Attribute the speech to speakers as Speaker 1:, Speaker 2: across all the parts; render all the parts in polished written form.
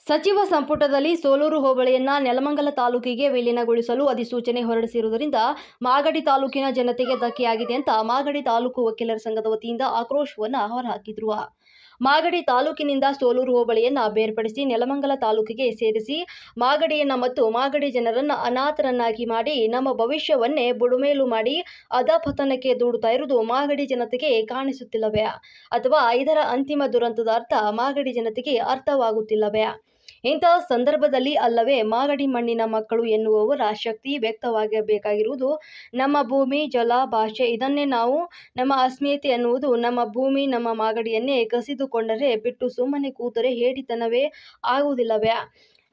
Speaker 1: ಸಚಿವ ಸಂಪುಟದಲ್ಲಿ ಸೋಲೂರು ಹೋಬಳಿಯನ್ನ ನೆಲಮಂಗಲ ತಾಲೂಕಿಗೆ ವಿಲೀನಗೊಳಿಸಲು ಅಧಿಸೂಚನೆ ಹೊರಡಿಸಿರುವುದರಿಂದ ಮಾಗಡಿ ತಾಲೂಕಿನ ಜನತೆಗೆ ಧಕ್ಕೆಯಾಗಿದೆ ಅಂತ ಮಾಗಡಿ ತಾಲೂಕು ವಕೀಲರ ಸಂಘದ ವತಿಯಿಂದ ಆಕ್ರೋಶವನ್ನು ಹೊರಹಾಕಿದ್ರು. ಮಾಗಡಿ ತಾಲೂಕಿನಿಂದ ಸೋಲೂರು ಹೋಬಳಿಯನ್ನ ಬೇರ್ಪಡಿಸಿ ನೆಲಮಂಗಲ ತಾಲೂಕಿಗೆ ಸೇರಿಸಿ ಮಾಗಡಿಯನ್ನ ಮತ್ತು ಮಾಗಡಿ ಜನರನ್ನ ಅನಾಥರನ್ನಾಗಿ ಮಾಡಿ ನಮ್ಮ ಭವಿಷ್ಯವನ್ನೇ ಬುಡುಮೇಲು ಮಾಡಿ ಅಧಪತನಕ್ಕೆ ದೂಡುತ್ತಾ ಇರುವುದು ಮಾಗಡಿ ಜನತೆಗೆ ಕಾಣಿಸುತ್ತಿಲ್ಲವೇ ಅಥವಾ ಇದರ ಅಂತಿಮ ದುರಂತದ ಅರ್ಥ ಮಾಗಡಿ ಜನತೆಗೆ ಅರ್ಥವಾಗುತ್ತಿಲ್ಲವೇ? ಇಂತಹ ಸಂದರ್ಭದಲ್ಲಿ ಅಲ್ಲವೇ ಮಾಗಡಿ ಮಣ್ಣಿನ ಮಕ್ಕಳು ಎನ್ನುವವರ ಶಕ್ತಿ ವ್ಯಕ್ತವಾಗಬೇಕಾಗಿರುವುದು. ನಮ್ಮ ಭೂಮಿ, ಜಲ, ಭಾಷೆ ಇದನ್ನೇ ನಾವು ನಮ್ಮ ಅಸ್ಮಿತೆ ಎನ್ನುವುದು. ನಮ್ಮ ಭೂಮಿ, ನಮ್ಮ ಮಾಗಡಿಯನ್ನೇ ಕಸಿದುಕೊಂಡರೆ ಬಿಟ್ಟು ಸುಮ್ಮನೆ ಕೂತರೆ ಹೇಡಿತನವೇ ಆಗುವುದಿಲ್ಲವೇ?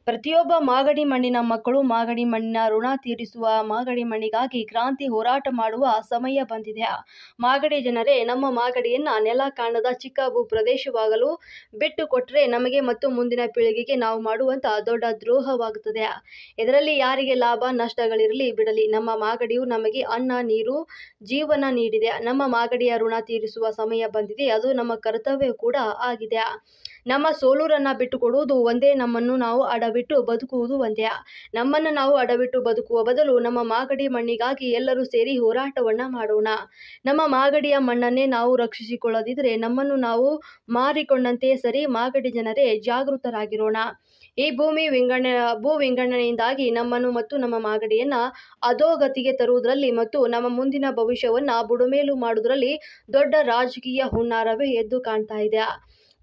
Speaker 1: ಪ್ರತಿಯೊಬ್ಬ ಮಾಗಡಿ ಮಣ್ಣಿನ ಮಕ್ಕಳು ಮಾಗಡಿ ಮಣ್ಣಿನ ಋಣ ತೀರಿಸುವ, ಮಾಗಡಿ ಮಣ್ಣಿಗಾಗಿ ಕ್ರಾಂತಿ ಹೋರಾಟ ಮಾಡುವ ಸಮಯ ಬಂದಿದೆ. ಮಾಗಡಿ ಜನರೇ, ನಮ್ಮ ಮಾಗಡಿಯನ್ನ ನೆಲ ಕಾಣದ ಚಿಕ್ಕ ಭೂ ಪ್ರದೇಶವಾಗಲು ಬಿಟ್ಟು ಕೊಟ್ಟರೆ ನಮಗೆ ಮತ್ತು ಮುಂದಿನ ಪೀಳಿಗೆಗೆ ನಾವು ಮಾಡುವಂತ ದೊಡ್ಡ ದ್ರೋಹವಾಗುತ್ತದೆ. ಇದರಲ್ಲಿ ಯಾರಿಗೆ ಲಾಭ ನಷ್ಟಗಳಿರಲಿ ಬಿಡಲಿ, ನಮ್ಮ ಮಾಗಡಿಯು ನಮಗೆ ಅನ್ನ, ನೀರು, ಜೀವನ ನೀಡಿದೆ. ನಮ್ಮ ಮಾಗಡಿಯ ಋಣ ತೀರಿಸುವ ಸಮಯ ಬಂದಿದೆ. ಅದು ನಮ್ಮ ಕರ್ತವ್ಯ ಕೂಡ ಆಗಿದೆ. ನಮ್ಮ ಸೋಲೂರನ್ನ ಬಿಟ್ಟು ಕೊಡುವುದು ಒಂದೇ, ನಮ್ಮನ್ನು ನಾವು ಅಡವಿಟ್ಟು ಬದುಕುವುದು ಒಂದೇ. ನಮ್ಮನ್ನು ನಾವು ಅಡವಿಟ್ಟು ಬದುಕುವ ಬದಲು ನಮ್ಮ ಮಾಗಡಿ ಮಣ್ಣಿಗಾಗಿ ಎಲ್ಲರೂ ಸೇರಿ ಹೋರಾಟವನ್ನ ಮಾಡೋಣ. ನಮ್ಮ ಮಾಗಡಿಯ ಮಣ್ಣನ್ನೇ ನಾವು ರಕ್ಷಿಸಿಕೊಳ್ಳದಿದ್ದರೆ ನಮ್ಮನ್ನು ನಾವು ಮಾರಿಕೊಂಡಂತೆ ಸರಿ. ಮಾಗಡಿ ಜನರೇ, ಜಾಗೃತರಾಗಿರೋಣ. ಈ ಭೂ ವಿಂಗಡಣೆಯಿಂದಾಗಿ ನಮ್ಮನ್ನು ಮತ್ತು ನಮ್ಮ ಮಾಗಡಿಯನ್ನ ಅಧೋಗತಿಗೆ ತರುವುದರಲ್ಲಿ ಮತ್ತು ನಮ್ಮ ಮುಂದಿನ ಭವಿಷ್ಯವನ್ನ ಬುಡುಮೇಲು ಮಾಡುವುದರಲ್ಲಿ ದೊಡ್ಡ ರಾಜಕೀಯ ಹುನ್ನಾರವೇ ಎದ್ದು ಕಾಣ್ತಾ ಇದೆ.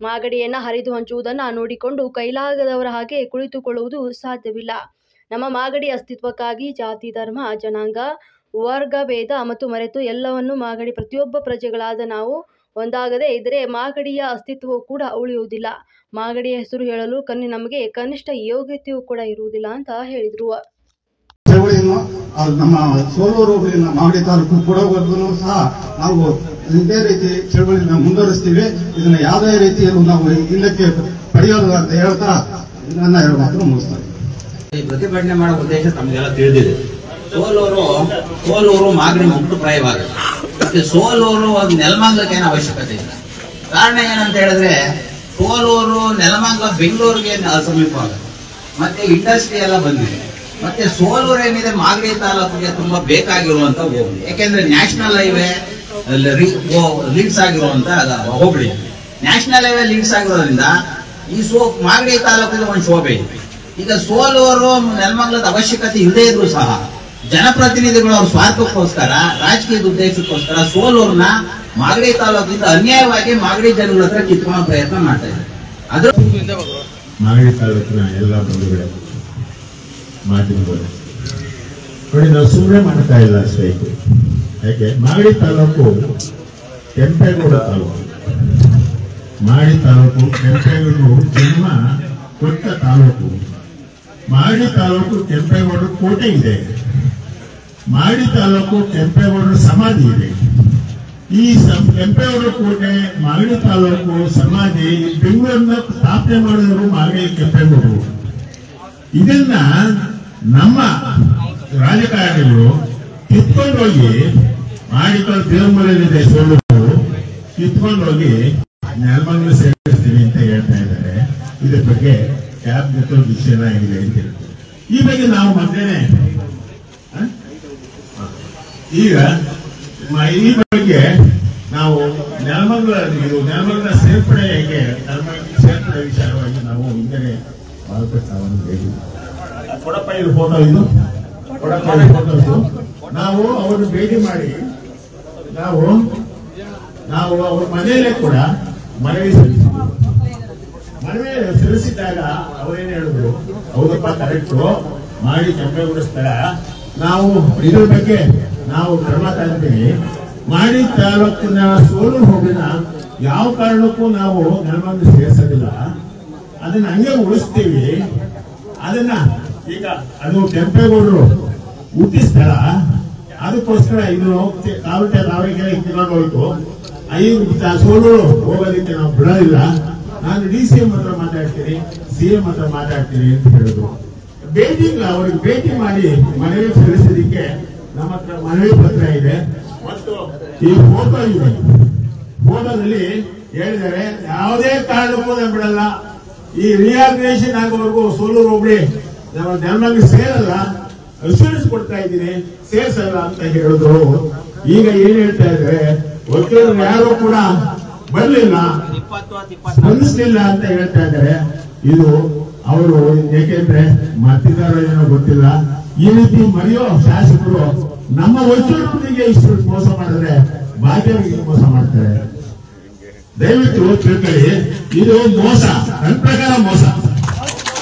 Speaker 1: ಮಾಗಡಿಯನ್ನ ಹರಿದು ಹಂಚುವುದನ್ನು ನೋಡಿಕೊಂಡು ಕೈಲಾಗದವರ ಹಾಗೆ ಕುಳಿತುಕೊಳ್ಳುವುದು ಸಾಧ್ಯವಿಲ್ಲ. ನಮ್ಮ ಮಾಗಡಿ ಅಸ್ತಿತ್ವಕ್ಕಾಗಿ ಜಾತಿ, ಧರ್ಮ, ಜನಾಂಗ, ವರ್ಗ ಭೇದ ಮತ್ತು ಮರೆತು ಎಲ್ಲವನ್ನು ಮಾಗಡಿ ಪ್ರತಿಯೊಬ್ಬ ಪ್ರಜೆಗಳಾದ ನಾವು ಒಂದಾಗದೇ ಇದ್ದರೆ ಮಾಗಡಿಯ ಅಸ್ತಿತ್ವವು ಕೂಡ ಉಳಿಯುವುದಿಲ್ಲ. ಮಾಗಡಿಯ ಹೆಸರು ಹೇಳಲು ನಮಗೆ ಕನಿಷ್ಠ ಯೋಗ್ಯತೆಯೂ ಕೂಡ ಇರುವುದಿಲ್ಲ ಅಂತ ಹೇಳಿದ್ರು.
Speaker 2: ಚಳವಳಿಯನ್ನು ನಮ್ಮ ಸೋಲೂರು ಮಾಗಡಿ ತಾಲೂಕು ಕೊಡೋವರೆಗೂ ಸಹ ನಾವು ಇದೇ ರೀತಿ ಚಳವಳಿಯನ್ನು ಮುಂದುವರಿಸ್ತೀವಿ. ಇದನ್ನ ಯಾವುದೇ ರೀತಿಯಲ್ಲೂ ನಾವು ಹಿಂದಕ್ಕೆ ಪಡೆಯೋದು ಅಂತ ಹೇಳ್ತಾ ನನ್ನ ಎರಡು ಮಾತು ಮುಗಿಸ್ತಾರೆ.
Speaker 3: ಈ ಪ್ರತಿಭಟನೆ ಮಾಡೋ ಉದ್ದೇಶ ತಮಗೆಲ್ಲ ತಿಳಿದಿದೆ. ಸೋಲೂರು ಮಾಗಡಿ ಮುಕ್ತಪ್ರಾಯವಾಗಿದೆ. ಮತ್ತೆ ಸೋಲೂರು ನೆಲಮಂಗಲಕ್ಕೆ ಏನು ಅವಶ್ಯಕತೆ ಇಲ್ಲ. ಕಾರಣ ಏನಂತ ಹೇಳಿದ್ರೆ ಸೋಲೂರು ನೆಲಮಂಗಲ ಬೆಂಗಳೂರಿಗೆ ಸಮೀಪವಾಗುತ್ತೆ. ಮತ್ತೆ ಇಂಡಸ್ಟ್ರಿ ಎಲ್ಲ ಬಂದಿದೆ. ಮತ್ತೆ ಸೋಲೂರು ಏನಿದೆ ಮಾಗಡಿ ತಾಲೂಕಿಗೆ ತುಂಬಾ ಬೇಕಾಗಿರುವಂತ ಹೋಬಳಿ. ಯಾಕೆಂದ್ರೆ ನ್ಯಾಷನಲ್ ಹೈವೇ ಲಿಂಕ್ಸ್ ಆಗಿರುವಂತ ಹೋಬಳಿ. ನ್ಯಾಷನಲ್ ಹೈವೇ ಲಿಂಕ್ಸ್ ಆಗಿರೋದ್ರಿಂದ ಈ ಮಾಗಡಿ ತಾಲೂಕಿಗೆ ಒಂದು ಶೋಭೆ ಇದೆ. ಈಗ ಸೋಲೂರು ನೆಲಮಂಗಲದ ಅವಶ್ಯಕತೆ ಇಲ್ಲದೇ ಇದ್ರು ಸಹ ಜನಪ್ರತಿನಿಧಿಗಳು ಅವ್ರ ಸ್ವಾರ್ಥಕ್ಕೋಸ್ಕರ, ರಾಜಕೀಯದ ಉದ್ದೇಶಕ್ಕೋಸ್ಕರ ಸೋಲೂರ್ನ ಮಾಗಡಿ ತಾಲೂಕಿಂದ ಅನ್ಯಾಯವಾಗಿ ಮಾಗಡಿ ಜನಗಳ ಹತ್ರ ಕಿತ್ಕೊಳ್ಳೋ ಪ್ರಯತ್ನ ಮಾಡ್ತಾ ಇದ್ದಾರೆ. ಅದ್ರ
Speaker 4: ಮಾಗಡಿ ತಾಲೂಕಿನ ಎಲ್ಲ ಬಂಧುಗಳೇ, ಮಾಧ್ಯಮಗಳು ನೋಡಿ, ನಾವು ಸುಮ್ಮನೆ ಮಾಡ್ತಾ ಇಲ್ಲ ಸ್ಟ್ರೈಕ್. ಯಾಕೆ? ಮಾಗಡಿ ತಾಲೂಕು ಕೆಂಪೇಗೌಡ ತಾಲೂಕು. ಮಾಗಡಿ ತಾಲೂಕು ಕೆಂಪೇಗೌಡರು ಜನ್ಮ ಕೊಟ್ಟ ತಾಲೂಕು. ಮಾಗಡಿ ತಾಲೂಕು ಕೆಂಪೇಗೌಡರ ಕೋಟೆ ಇದೆ. ಮಾಗಡಿ ತಾಲೂಕು ಕೆಂಪೇಗೌಡರ ಸಮಾಧಿ ಇದೆ. ಈ ಕೆಂಪೇಗೌಡರ ಕೋಟೆ, ಮಾಗಡಿ ತಾಲೂಕು ಸಮಾಧಿ, ಬೆಂಗಳೂರನ್ನ ಸ್ಥಾಪನೆ ಮಾಡಿದವರು ಮಾಗಡಿ ಕೆಂಪೇಗೌಡರು. ಇದನ್ನ ನಮ್ಮ ರಾಜಕಾರಣಿಗಳು ಕಿತ್ಕೊಂಡೋಗಿ ಮಾಡಿಕೊಂಡು ದೇವಮೂಲವಿದೆ ಸೋಲೂರು ಕಿತ್ಕೊಂಡೋಗಿ ನೆಲಮಂಗಲ ಸೇರಿಸ್ತೀವಿ ಅಂತ ಹೇಳ್ತಾ ಇದ್ದಾರೆ. ಇದ್ರ ಬಗ್ಗೆ ಕ್ಯಾಬಿನೆಟ್ ಡಿಸಿಷನ್ ಆಗಿದೆ ಅಂತ ಹೇಳ್ತಾರೆ. ಈ ಬಗ್ಗೆ ನಾವು ಮೊದಲೇ ಈಗ ಈ ಬಗ್ಗೆ ನಾವು ನೆಲಮಂಗಲ ಸೇರ್ಪಡೆ ಹೇಗೆ ಸೇರ್ಪಡೆ ವಿಚಾರವಾಗಿ ನಾವು ಹಿಂದೆ ಕೊಡಪ್ಪ ಇದು ಫೋಟೋ, ಇದು ಕೊಡಪ್ಪ ಫೋಟೋಸು. ನಾವು ಅವ್ರನ್ನ ಭೇಟಿ ಮಾಡಿ ನಾವು ಅವ್ರ ಮನೆಯಲ್ಲೇ ಕೂಡ ಮನವಿ ಸಲ್ಲಿಸಿದ್ವಿ. ಮನವಿ ಸಲ್ಲಿಸಿದಾಗ ಅವರೇನು ಹೇಳಿದ್ರು, ಹೌದಪ್ಪ ಕರೆಕ್ಟು, ಮಾಡಿ ಕೆಂಪೇಗೌಡ ಸ್ಥಳ, ನಾವು ಇದ್ರ ಬಗ್ಗೆ ನಾವು ಕ್ರಮ ತಗೊಂತೀವಿ. ಮಾಡಿ ತಾಲೂಕಿನ ಸೋಲೂರು ಹೋಗಿನ ಯಾವ ಕಾರಣಕ್ಕೂ ನಾವು ನೆಲಮಂಗಲ ಸೇರಿಸೋದಿಲ್ಲ, ಅದನ್ನ ಹಂಗೆ ಉಳಿಸ್ತೀವಿ. ಅದನ್ನ ಈಗ ಅದು ಕೆಂಪೇಗೌಡರು ಹುಟ್ಟಿ ಸ್ಥಳ, ಅದಕ್ಕೋಸ್ಕರ ಇದು ನಾವೇ ಕಿತ್ಕೊಂಡು ಹೋಯ್ತು. ಸೋಲೂರು ಹೋಗೋದಕ್ಕೆ ನಾವು ಬಿಡೋದಿಲ್ಲ. ನಾನು DCM ಹತ್ರ ಮಾತಾಡ್ತೀನಿ, CM ಹತ್ರ ಮಾತಾಡ್ತೀನಿ ಅಂತ ಹೇಳಿದ್ರು. ಅವ್ರಿಗೆ ಭೇಟಿ ಮಾಡಿ ಮನವಿ ಸಲ್ಲಿಸೋದಕ್ಕೆ ನಮ್ಮ ಹತ್ರ ಮನವಿ ಪತ್ರ ಇದೆ ಮತ್ತು ಈ ಫೋಟೋ ಇದೆ. ಫೋಟೋದಲ್ಲಿ ಹೇಳಿದ್ದಾರೆ ಯಾವುದೇ ಕಾರಣಕ್ಕೂ ಬಿಡಲ್ಲ, ಈ ರಿಯಾಗ್ರೇಷನ್ ಆಗೋವರೆಗೂ ಸೋಲೂರು ಹೋಬಳಿ ನಮ್ಮ ನೆಲಮಂಗಲ ಸೇರಲ್ಲ, ಅಶ್ಯೂರೆನ್ಸ್ ಕೊಡ್ತಾ ಇದ್ದೀನಿ, ಸೇರ್ಸಲ್ಲ ಅಂತ ಹೇಳಿದ್ರು. ಈಗ ಏನ್ ಹೇಳ್ತಾ ಇದ್ರೆ ವಕೀಲರು ಯಾರು ಕೂಡ ಬರ್ಲಿಲ್ಲ, ಸ್ಪಂದಿಸ್ಲಿಲ್ಲ ಅಂತ ಹೇಳ್ತಾ ಇದ್ದಾರೆ. ಇದು ಅವರು ಏಕೆಂದ್ರೆ ಮತ್ತಿದಾರ ಏನೋ ಗೊತ್ತಿಲ್ಲ. ಈ ರೀತಿ ಮರೆಯೋ ಶಾಸಕರು ನಮ್ಮ ವಕೀಲರಿಗೆ ಇಷ್ಟು ಮೋಸ ಮಾಡಿದ್ರೆ ಬಾಕಿಯವರಿಗೆ ಮೋಸ ಮಾಡ್ತಾರೆ. ದಯವಿಟ್ಟು ತಿಳ್ಕೊಳ್ಳಿ, ಇದು ಮೋಸ, ನನ್ನ ಪ್ರಕಾರ ಮೋಸ.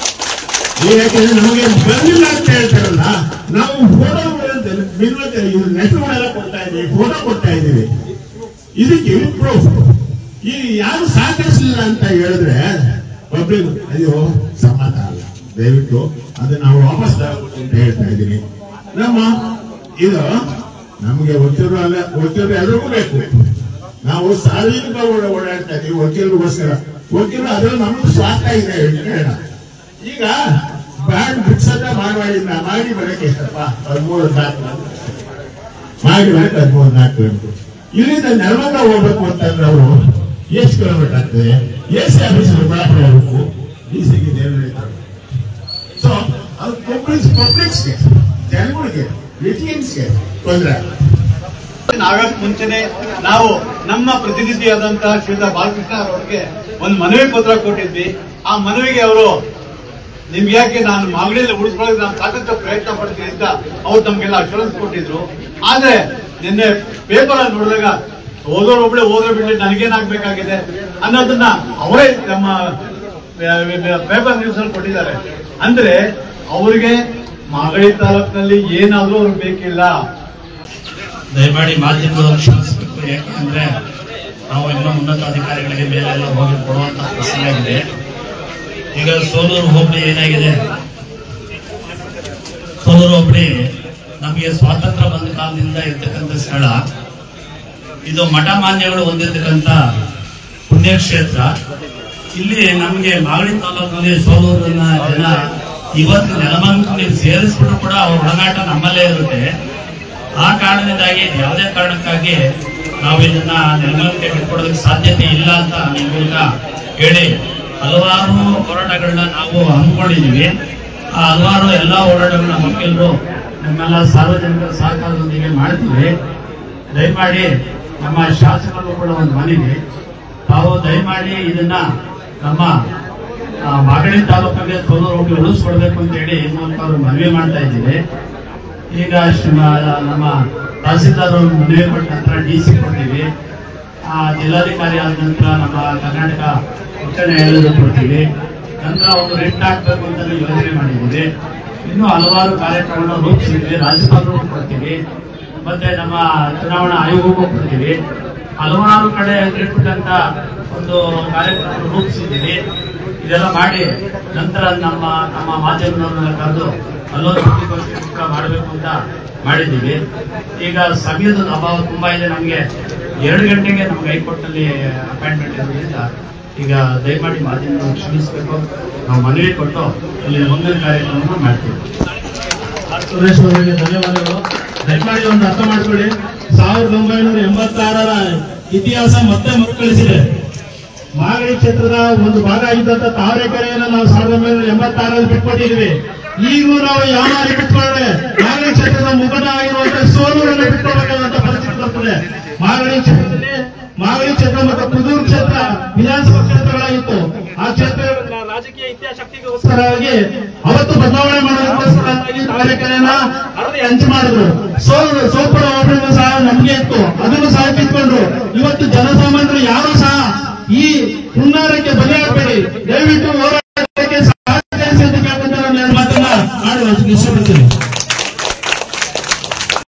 Speaker 4: ಯಾಕೆಂದ್ರೆ ನಮಗೆ ಬಂದಿಲ್ಲ ಅಂತ ಹೇಳ್ತಾರಲ್ಲ, ನಾವು ಫೋಟೋ ನೆಟ್ಗಳೆಲ್ಲ ಕೊಡ್ತಾ ಇದ್ದೀವಿ, ಫೋಟೋ ಕೊಡ್ತಾ ಇದ್ದೀವಿ. ಇದಕ್ಕೆ ಪ್ರೂಫ್. ಈ ಯಾರು ಸಹಕರಿಸಲಿಲ್ಲ ಅಂತ ಹೇಳಿದ್ರೆ ಪಬ್ಲಿಕ್ ಅಯ್ಯೋ ಸಮಾನ ಅಲ್ಲ. ದಯವಿಟ್ಟು ಅದನ್ನ ನಾವು ವಾಪಸ್ ಅಂತ ಹೇಳ್ತಾ ಇದ್ದೀನಿ. ನಮ್ಮ ಇದು ನಮಗೆ ವಕೀಲರು ಅಲ್ಲ, ವಕೀಲರು ಎಲ್ಲರಿಗೂ ಬೇಕು. ನಾವು ಸಾರ್ವಜನಿಕ ಓಡಾಡ್ತಾ ಇದೀವಿ ವಕೀಲರಿಗೋಸ್ಕರ. ವಕೀಲರು ಅದ್ರಲ್ಲಿ ನಮ್ಗೆ ಸ್ವಾರ್ಥ ಇದೆ. ಈಗ ಬ್ಯಾಂಡ್ ಬಿಡ್ಸದ ಮಾಡಿ ಬರಕ್ಕೆ ಎಷ್ಟಪ್ಪ 13-14 ಮಾಡಿ ಬರಕ್ಕೆ 13-14 ಇಲ್ಲಿಂದ ನೆಲಮಂಗಲ ಹೋಗ್ಬೇಕು ಅಂತಂದ್ರೆ ಅವರು ಎಷ್ಟು ಕಿಲೋಮೀಟರ್ ಆಗ್ತದೆ? ಎಸ್ ಆಫೀಸ್ ಬೆಳಪಡೆ ಹೋಗ್ಬೇಕು, ಡಿಸಿಗೆ ದೇವರಿಗೆ. ಸೊ ಅದು ಪಬ್ಲಿಕ್ಸ್ಗೆ, ಜನಗಳಿಗೆ, ಲಿಟಿಯನ್ಸ್ಗೆ ತೊಂದರೆ.
Speaker 5: ನಾವ್ಯಾಕೆ ಮುಂಚೆನೆ ನಾವು ನಮ್ಮ ಪ್ರತಿನಿಧಿಯಾದಂತಹ ಶ್ರೀಯುತ ಬಾಲಕೃಷ್ಣ ಅವರಿಗೆ ಒಂದು ಮನವಿ ಪತ್ರ ಕೊಟ್ಟಿದ್ವಿ. ಆ ಮನವಿಗೆ ಅವರು ನಿಮ್ಗೆ ಯಾಕೆ ನಾನು ಮಾಗಡಿಯಲ್ಲಿ ಉಳಿಸ್ಕೊಳ್ಳೋಕೆ ನಾನು ಸಾಕಷ್ಟು ಪ್ರಯತ್ನ ಪಡ್ತೀನಿ ಅಂತ ಅವ್ರು ನಮ್ಗೆಲ್ಲ ಅಶ್ಯೂರೆನ್ಸ್ ಕೊಟ್ಟಿದ್ರು. ಆದ್ರೆ ನಿನ್ನೆ ಪೇಪರ್ ಅಲ್ಲಿ ನೋಡಿದಾಗ ಓದೋರು ಒಬ್ಳೆ ಓದೋ ಬಿಡ್ಲಿ ನನಗೇನಾಗಬೇಕಾಗಿದೆ ಅನ್ನೋದನ್ನ ಅವರೇ ನಮ್ಮ ಪೇಪರ್ ನ್ಯೂಸ್ ಅಲ್ಲಿ ಕೊಟ್ಟಿದ್ದಾರೆ. ಅಂದ್ರೆ ಅವರಿಗೆ ಮಾಗಡಿ ತಾಲೂಕಿನಲ್ಲಿ ಏನಾದ್ರೂ ಅವ್ರಿಗೆ ಬೇಕಿಲ್ಲ.
Speaker 6: ದಯಮಾಡಿ ಮಾಧ್ಯಮದವರು ಕ್ಷಮಿಸಬೇಕು. ಯಾಕೆಂದ್ರೆ ನಾವು ಇನ್ನೂ ಉನ್ನತ ಅಧಿಕಾರಿಗಳಿಗೆ ಮೇಲೆಲ್ಲ ಹೋಗಿ ಕೊಡುವಂತ ಪ್ರಸಂಗ ಇದೆ. ಈಗ ಸೋಲೂರು ಹೋಬಳಿ ಏನಾಗಿದೆ, ಸೋಲೂರು ಹೋಬಳಿ ನಮಗೆ ಸ್ವಾತಂತ್ರ್ಯ ಬಂದ ಕಾಲದಿಂದ ಇರ್ತಕ್ಕಂಥ ಸ್ಥಳ. ಇದು ಮಠ ಮಾನ್ಯಗಳು ಹೊಂದಿರತಕ್ಕಂಥ ಪುಣ್ಯಕ್ಷೇತ್ರ. ಇಲ್ಲಿ ನಮಗೆ ಮಾಗಡಿ ತಾಲೂಕಿನಲ್ಲಿ ಸೋಲೂರಿನ ಜನ ಇವತ್ತು ನೆಲಮಂಗಲಕ್ಕೆ ಸೇರಿಸ್ಬಿಟ್ಟು ಕೂಡ ಅವ್ರ ಒಡನಾಟ ನಮ್ಮಲ್ಲೇ ಇರುತ್ತೆ. ಆ ಕಾರಣದಿಂದಾಗಿ ಯಾವುದೇ ಕಾರಣಕ್ಕಾಗಿ ನಾವು ಇದನ್ನ ನೆಲಮಂಗಲಕ್ಕೆ ಬಿಟ್ಕೊಡೋದಕ್ಕೆ ಸಾಧ್ಯತೆ ಇಲ್ಲ ಅಂತ ನಿಮ್ಮ ಮೂಲಕ ಹೇಳಿ ಹಲವಾರು ಹೋರಾಟಗಳನ್ನ ನಾವು ಹಮ್ಮಿಕೊಂಡಿದ್ದೀವಿ. ಆ ಹಲವಾರು ಎಲ್ಲ ಹೋರಾಟಗಳನ್ನ ವಕೀಲರು ನಮ್ಮೆಲ್ಲ ಸಾರ್ವಜನಿಕರ ಸಹಕಾರದೊಂದಿಗೆ ಮಾಡ್ತೀವಿ. ದಯಮಾಡಿ ನಮ್ಮ ಶಾಸಕರು ಕೂಡ ಒಂದು ಮನವಿ, ತಾವು ದಯಮಾಡಿ ಇದನ್ನ ನಮ್ಮ ಮಾಗಡಿ ತಾಲೂಕಿಗೆ ಸೋಲೂರು ಹೋಗಿ ಉಳಿಸ್ಕೊಡ್ಬೇಕು ಅಂತ ಹೇಳಿ ಈ ಮೂಲಕ ಅವರು ಮನವಿ ಮಾಡ್ತಾ ಇದ್ದೀವಿ. ಈಗ ನಮ್ಮ ತಹಸೀಲ್ದಾರ್ ಮನವಿ ಕೊಟ್ಟ ನಂತರ ಡಿಸಿ ಕೊಡ್ತೀವಿ. ಜಿಲ್ಲಾಧಿಕಾರಿ ಆದ ನಂತರ ನಮ್ಮ ಕರ್ನಾಟಕ ಉಚ್ಚ ನ್ಯಾಯಾಲಯದ ಕೊಡ್ತೀವಿ. ನಂತರ ಒಂದು ರಿಟ್ ಹಾಕ್ಬೇಕು ಅಂತ ಯೋಜನೆ ಮಾಡಿದ್ದೀವಿ. ಇನ್ನೂ ಹಲವಾರು ಕಾರ್ಯಕ್ರಮವನ್ನು ರೂಪಿಸಿದ್ವಿ. ರಾಜ್ಯಪಾಲರಿಗೂ ಕೊಡ್ತೀವಿ, ಮತ್ತೆ ನಮ್ಮ ಚುನಾವಣಾ ಆಯೋಗಕ್ಕೂ ಕೊಡ್ತೀವಿ. ಹಲವಾರು ಕಡೆ ಇಟ್ಬಿಟ್ಟಂತ ಒಂದು ಕಾರ್ಯಕ್ರಮ ರೂಪಿಸಿದ್ದೀವಿ. ಇದೆಲ್ಲ ಮಾಡಿ ನಂತರ ನಮ್ಮ ಮಾಧ್ಯಮದವ್ರನ್ನ ಕರೆದು ಅಲ್ಲೊಂದು ಸುದ್ದಿಗೋಷ್ಠಿ ಮಾಡಬೇಕು ಅಂತ ಮಾಡಿದ್ದೀವಿ. ಈಗ ಸಮಯದ ಅಭಾವ ತುಂಬಾ ಇದೆ. ನಮಗೆ 2 ಗಂಟೆಗೆ ನಮ್ಗೆ ಹೈಕೋರ್ಟ್ನಲ್ಲಿ ಅಪಾಯಿಂಟ್ಮೆಂಟ್ ಇರೋದ್ರಿಂದ ಈಗ ದಯಮಾಡಿ ಮಾಧ್ಯಮದವರು ಕ್ಷಮಿಸಬೇಕು. ನಾವು ಮನವಿ ಕೊಟ್ಟು ಅಲ್ಲಿ ಮುಂದಿನ ಕಾರ್ಯಕ್ರಮವನ್ನು ಮಾಡ್ತೀವಿ.
Speaker 7: ಸುರೇಶ್ ಅವರಿಗೆ ಧನ್ಯವಾದಗಳು. ದಯಮಾಡಿ ಒಂದು ಅರ್ಥ ಮಾಡ್ಕೊಳ್ಳಿ, 1986ರ ಇತಿಹಾಸ ಮತ್ತೆ ಮರುಕಳಿಸಿದೆ. ಮಾಗಡಿ ಕ್ಷೇತ್ರದ ಒಂದು ಭಾಗ ಆಗಿದ್ದಂತ ತಾವರೆಕೆರೆಯನ್ನು ನಾವು 1986ರಲ್ಲಿ ಬಿಟ್ಕೊಟ್ಟಿದ್ವಿ. ಈಗೂ ನಾವು ಯಾವ ಬಿಟ್ಕೊಂಡ್ರೆ ಮಾಗಡಿ ಕ್ಷೇತ್ರದ ಮುಖಂಡ ಆಗಿರುವಂತಹ ಸೋಲೂರನ್ನು ಬಿಟ್ಕೊಳ್ಬೇಕಾದಂತ ಪರಿಸ್ಥಿತಿ ಬರ್ತದೆ. ಮಾಗಡಿ ಕ್ಷೇತ್ರ ಮತ್ತು ಕುದೂರು ಕ್ಷೇತ್ರ ವಿಧಾನಸಭಾ ಕ್ಷೇತ್ರಗಳಾಗಿತ್ತು. ಆ ಕ್ಷೇತ್ರ ರಾಜಕೀಯ ಇತಿಹಾಸಕ್ತಿಗೋಸ್ಕರವಾಗಿ ಅವತ್ತು ಬದಲಾವಣೆ ಮಾಡೋದಕ್ಕೋಸ್ಕರವಾಗಿ ತಾವರೆಕೆರೆಯನ್ನ ಹಂಚು ಮಾಡಿದ್ರು. ಸೋಪುರ ಹೋಬಳಿನೂ ಸಹ ನಮ್ಗೆ ಇತ್ತು, ಅದನ್ನು ಸಹ ಕಿತ್ಕೊಂಡ್ರು. ಇವತ್ತು ಜನಸಾಮಾನ್ಯರು ಯಾರು ಸಹ ಈ ಹುನ್ನಾರಕ್ಕೆ ಬಲಿಯಾಗಬೇಡಿ. ದಯವಿಟ್ಟು ಹೋರಾಟ